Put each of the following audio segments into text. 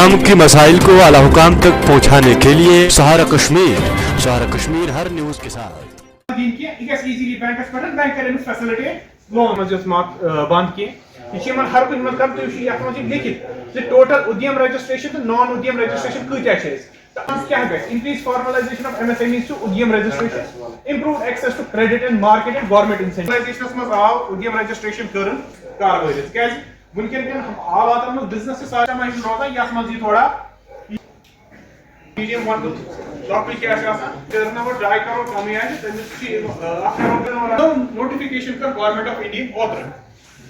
आवाम की मसाइल को आला हुकाम तक पहुँचाने के लिए सहारा कश्मीर हर न्यूज़ के साथ हर कुछ लिखित टोटल उद्यम रजिस्ट्रेशन तो नॉन उद्यम registration increase formalization of MSMEs to उद्यम registration, improve access to credit and market and government incentives. उद्यम registration करन कारवाई कैसे वुनकन के हालात में बिजनेस से सारा में रोजा यस मजी थोड़ा मीडियम वन टॉपिक क्या है टर्नओवर ड्राई करो कम है तो नोटिफिकेशन कर गवर्नमेंट ऑफ इंडिया ऑथर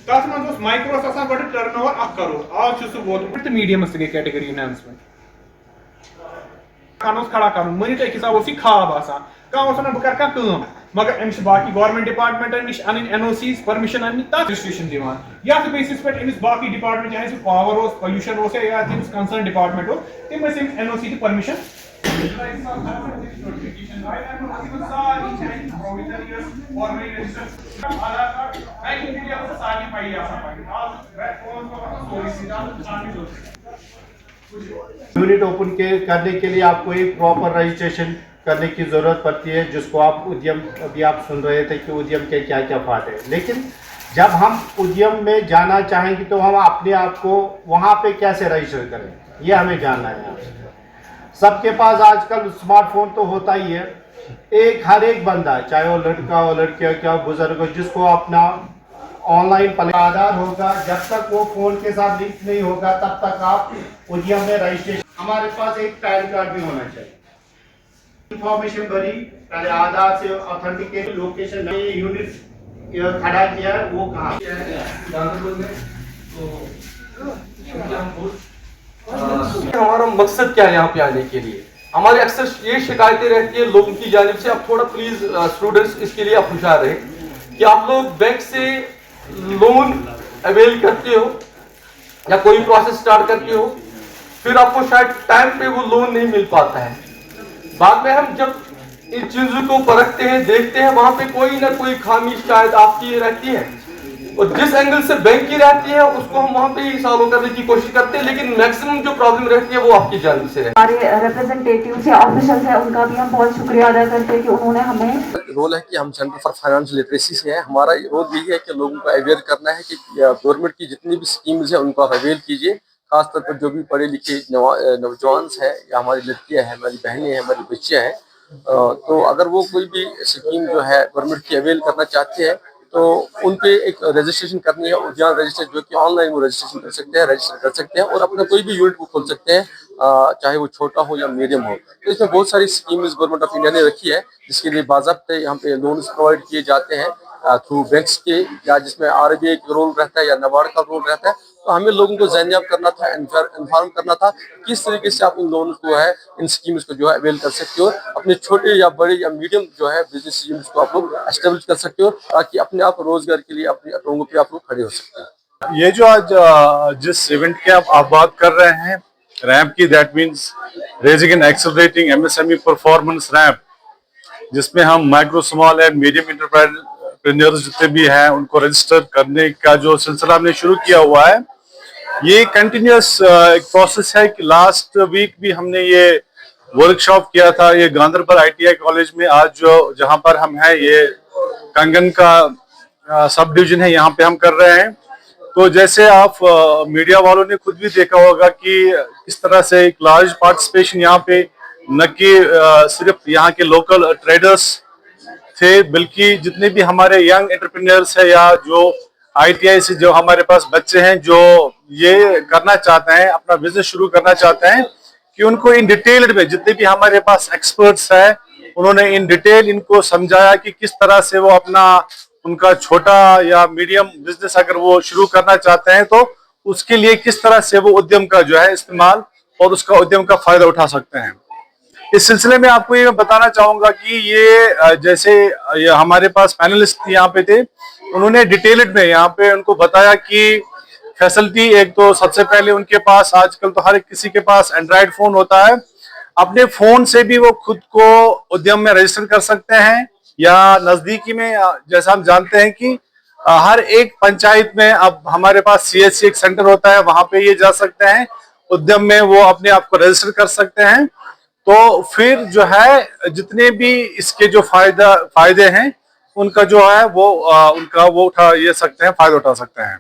तथ मन माइक्रोस आसान बड़ टर्नओवर 1 करोड़ आज वोत मीडियम कैटेगरी एनहांसमेंट खड़ा कर मनी तो हिसाब खाब बह मगर अमिस बाकी गवर्नमेंट डिपार्टमेंट निश अन NOCs परमिशन अन रजिस्ट्रेशन दिवान यथ बेसिस पे अमिस बाकी डिपार्टमेंट चाहे पावर हो पोल्यूशन हो या अमिस कंसर्न डिपार्टमेंट हो तम NOC की परमिशन यूनिट ओपन करने के लिए आपको एक प्रॉपर रजिस्ट्रेशन करने की ज़रूरत पड़ती है, जिसको आप उद्यम, अभी आप सुन रहे थे कि उद्यम के क्या क्या फायदे हैं। लेकिन जब हम उद्यम में जाना चाहेंगे तो हम अपने आप को वहाँ पे कैसे रजिस्टर करें, ये हमें जानना है। सबके पास आजकल स्मार्टफोन तो होता ही है, हर एक बंदा, चाहे वो लड़का हो, लड़की हो, क्या बुजुर्ग हो, जिसको अपना ऑनलाइन आधार होगा, जब तक वो फोन के साथ लिंक नहीं होगा तब तक आप उद्यम में रजिस्ट्रेशन। हमारे पास एक पैन कार्ड भी होना चाहिए। इंफॉर्मेशन भरी, पहले आधार से ऑथेंटिकेट, लोकेशन, यूनिट खड़ा किया वो कहाँ हमारा मकसद क्या है यहाँ पे आने के लिए। हमारे अक्सर ये शिकायतें रहती है लोगों की जानिब से। आप थोड़ा प्लीज स्टूडेंट्स इसके लिए आप होशियार रहे कि आप लोग बैंक से लोन अवेल करते हो या कोई प्रोसेस स्टार्ट करते हो, फिर आपको शायद टाइम पे वो लोन नहीं मिल पाता है। बाद में हम जब इन चीजों को परखते हैं, देखते हैं, वहां पे कोई ना कोई खामी शायद आपकी रहती है और जिस एंगल से बैंक की रहती है उसको हम वहां पे ही सॉल्व करने की कोशिश करते हैं, लेकिन मैक्सिमम जो प्रॉब्लम रहती है वो आपकी जानिब से रहती है। हमारे रिप्रेजेंटेटिव्स या ऑफिशियल्स हैं, उनका भी हम बहुत शुक्रिया अदा करते हैं कि उन्होंने हमें रोल है कि हम सेंटर फॉर फाइनेंशियल लिटरेसी से है। हमारा रोल यही है कि लोगों को अवेयर करना है कि गवर्नमेंट की जितनी भी स्कीम्स है उनको आप अवेल कीजिए। खासतौर पर जो भी पढ़े लिखे नौजवान हैं या हमारी लड़कियां हैं, हमारी बहनें हैं, हमारी बच्चियां हैं, तो अगर वो कोई भी स्कीम जो है गवर्नमेंट की अवेल करना चाहते हैं तो उन पे एक रजिस्ट्रेशन करनी है। उद्यान रजिस्टर जो कि ऑनलाइन वो रजिस्ट्रेशन कर सकते हैं, रजिस्टर कर सकते हैं और अपना कोई भी यूनिट को खोल सकते हैं, चाहे वो छोटा हो या मीडियम हो। तो इसमें बहुत सारी स्कीम्स गवर्नमेंट ऑफ इंडिया ने रखी है, जिसके लिए बाज़ाब्ते यहाँ पे लोन्स प्रोवाइड किए जाते हैं थ्रू बैंक्स के, या जिसमें RBI का रोल रहता है या NABARD का रोल रहता है। तो हमें लोगों को ज़हनियाब करना था, इन्फॉर्म करना था किस तरीके से आप इन लोन को है, इन स्कीम्स को जो है अवेल कर सकते हो, अपने छोटे या बड़े या मीडियम जो है बिजनेस यूनिट्स को आप लोग एस्टेब्लिश कर सकते हो, ताकि अपने आप रोजगार के लिए अपने टोंगों पे आप लोग खड़े हो सकते हैं। ये जो आज जिस इवेंट की आप बात कर रहे हैं रैम्प की, that means raising and accelerating MSME performance ramp, जिसमें हम micro small and medium entrepreneurs जितने भी हैं उनको रजिस्टर करने का जो सिलसिला हमने शुरू किया हुआ है, ये कंटिन्यूस एक प्रोसेस है कि लास्ट वीक भी हमने ये वर्कशॉप किया था, ये गांधरबल ITI कॉलेज में। आज जो जहां पर हम हैं ये कंगन का सब डिवीजन है, यहाँ पे हम कर रहे हैं। तो जैसे आप मीडिया वालों ने खुद भी देखा होगा कि किस तरह से एक लार्ज पार्टिसिपेशन यहाँ पे न कि सिर्फ यहाँ के लोकल ट्रेडर्स थे, बल्कि जितने भी हमारे यंग एंटरप्रेन्योर्स है या जो ITI से जो हमारे पास बच्चे हैं जो ये करना चाहते हैं, अपना बिजनेस शुरू करना चाहते हैं, कि उनको इन डिटेल में जितने भी हमारे पास एक्सपर्ट्स हैं उन्होंने इन डिटेल इनको समझाया कि किस तरह से वो अपना उनका छोटा या मीडियम बिजनेस अगर वो शुरू करना चाहते हैं तो उसके लिए किस तरह से वो उद्यम का जो है इस्तेमाल और उसका उद्यम का फायदा उठा सकते हैं। इस सिलसिले में आपको ये बताना चाहूंगा कि ये जैसे ये हमारे पास पैनलिस्ट यहाँ पे थे, उन्होंने डिटेल्ड में यहाँ पे उनको बताया कि फैसिलिटी, एक तो सबसे पहले उनके पास आजकल तो हर किसी के पास एंड्रॉइड फोन होता है, अपने फोन से भी वो खुद को उद्यम में रजिस्टर कर सकते हैं, या नजदीकी में जैसा हम जानते हैं कि हर एक पंचायत में अब हमारे पास CSC एक सेंटर होता है, वहां पे ये जा सकते हैं उद्यम में वो अपने आप को रजिस्टर कर सकते हैं। तो फिर जो है जितने भी इसके जो फायदे हैं उनका जो है वो उनका वो उठा ये सकते हैं, फायदा उठा सकते हैं।